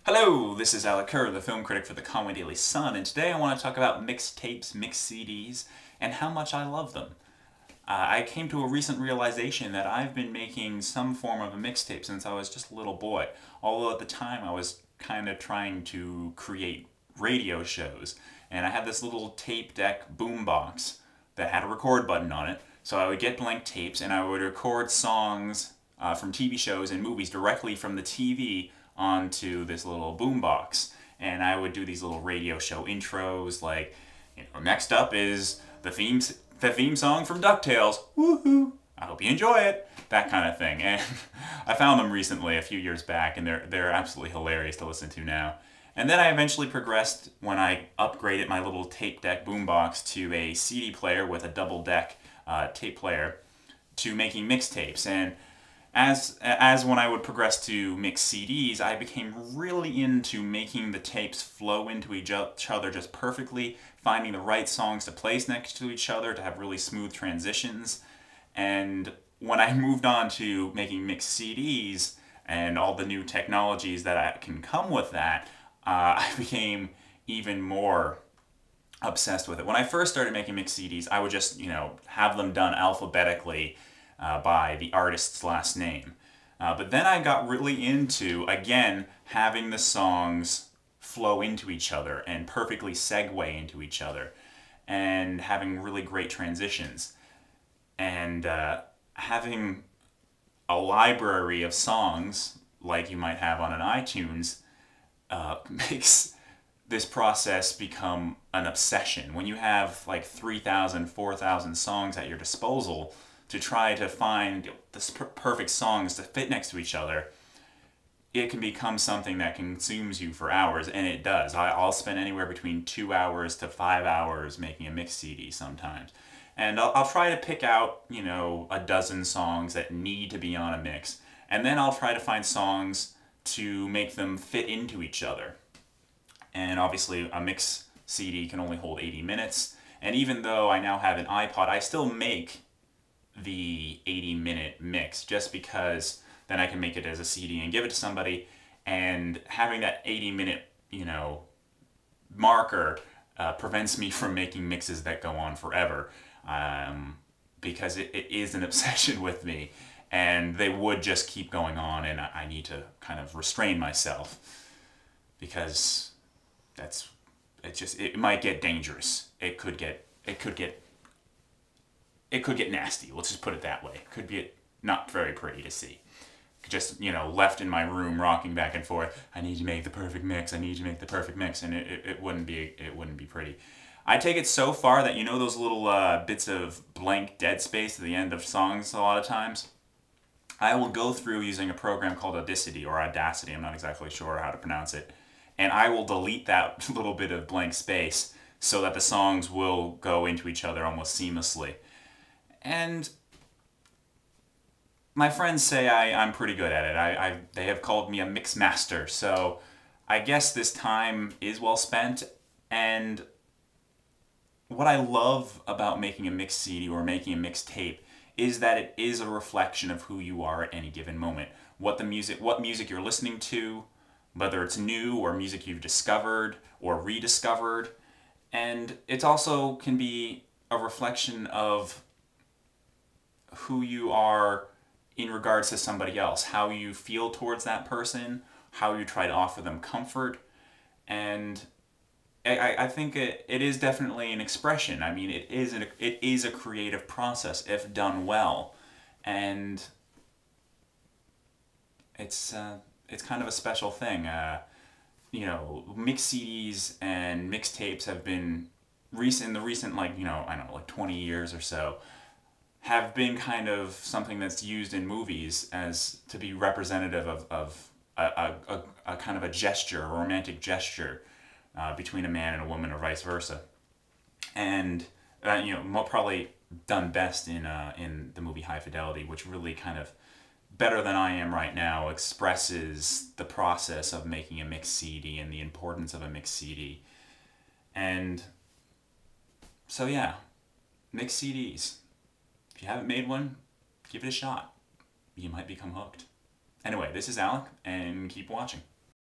Hello, this is Alec Kerr, the film critic for the Conway Daily Sun, and today I want to talk about mixtapes, mixed CDs, and how much I love them. I came to a recent realization that I've been making some form of a mixtape since I was just a little boy, although at the time I was kind of trying to create radio shows, and I had this little tape deck boombox that had a record button on it, so I would get blank tapes and I would record songs from TV shows and movies directly from the TV onto this little boombox, and I would do these little radio show intros like, next up is the theme song from DuckTales. Woohoo! I hope you enjoy it. That kind of thing. And I found them recently, a few years back, and they're absolutely hilarious to listen to now. And then I eventually progressed when I upgraded my little tape deck boombox to a CD player with a double deck tape player to making mixtapes. And as when I would progress to mix CDs, I became really into making the tapes flow into each other just perfectly, finding the right songs to place next to each other to have really smooth transitions. And when I moved on to making mixed CDs and all the new technologies that can come with that, I became even more obsessed with it. When I first started making mixed CDs, I would just, have them done alphabetically by the artist's last name. But then I got really into, again, having the songs flow into each other and perfectly segue into each other and having really great transitions. And having a library of songs, like you might have on an iTunes, makes this process become an obsession. When you have like 3,000, 4,000 songs at your disposal, to try to find the perfect songs to fit next to each other, it can become something that consumes you for hours, and it does. I'll spend anywhere between 2 hours to 5 hours making a mix CD sometimes. And I'll try to pick out, a dozen songs that need to be on a mix, and then I'll try to find songs to make them fit into each other. And obviously a mix CD can only hold 80 minutes, and even though I now have an iPod, I still make the 80-minute mix just because then I can make it as a CD and give it to somebody, and having that 80-minute marker prevents me from making mixes that go on forever, because it is an obsession with me, and they would just keep going on, and I need to kind of restrain myself because it might get dangerous. It could get nasty, let's just put it that way. It could be not very pretty to see. Just, left in my room rocking back and forth, I need to make the perfect mix, I need to make the perfect mix, and it wouldn't be pretty. I take it so far that those little bits of blank dead space at the end of songs a lot of times? I will go through using a program called Audacity, I'm not exactly sure how to pronounce it, and I will delete that little bit of blank space so that the songs will go into each other almost seamlessly. And my friends say I'm pretty good at it. They have called me a mix master, so I guess this time is well spent. And what I love about making a mix CD or making a mix tape is that it is a reflection of who you are at any given moment. What music you're listening to, whether it's new or music you've discovered or rediscovered. And it also can be a reflection of who you are in regards to somebody else, how you feel towards that person, how you try to offer them comfort. And I think it is definitely an expression. I mean, it is a creative process if done well, and it's kind of a special thing. Mix CDs and mixtapes have been in the recent 20 years or so, have been kind of something that's used in movies as to be representative of a kind of a gesture, a romantic gesture between a man and a woman or vice versa. And probably done best in the movie High Fidelity, which really kind of, better than I am right now, expresses the process of making a mixed CD and the importance of a mixed CD. And so yeah, mixed CDs. If you haven't made one, give it a shot. You might become hooked. Anyway, this is Alec, and keep watching.